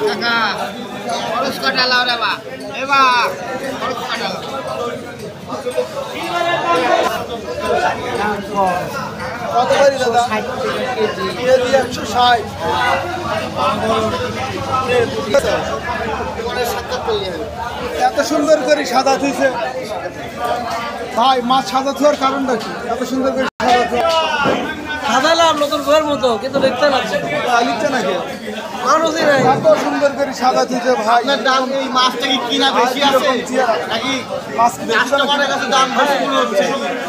কাকা খরচ কাটালাও রে বা এবার খরচ কাটালাও কত বাড়ি দাদা? কেজি 160। এত সুন্দর করে সাদা থুইছে ভাই, মাছ সাদা থুয়ার কারণটা কি? এত সুন্দর করে সাজালাম নতুন ঘরের মতো, কিন্তু দেখতে লাগছে লিখছে নাকি? মানুষই নাই। এত সুন্দর করে সাদা থুইছে ভাই। দাম এই মাছটা কি কিনা বেশি আছে নাকি মাছ কাস্টমারের কাছে দাম বেশি মনে হচ্ছে?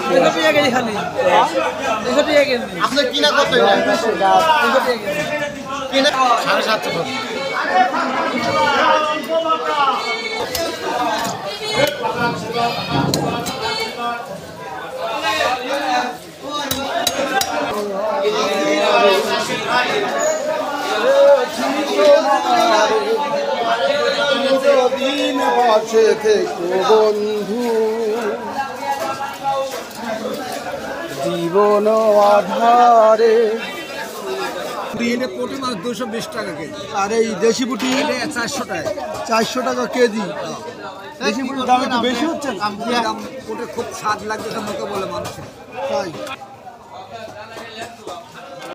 300 টাকা কেজি খালি, 300 টাকা কেজি। আপনার কিনা কত? 300 টাকা কেজি কিনা 750 দিন পাশে থেকো বন্ধু, জীবন আধারে। পুঁটি মাছ 220 টাকা কেজি, আর এই দেশি পুঁটি 400 টাকা। 400 টাকা কেজি। দেশি পুঁটির দাম একটু বেশি হচ্ছে, পুঁটি খুব স্বাদ লাগছে, মুখে বলে মানুষের। তাই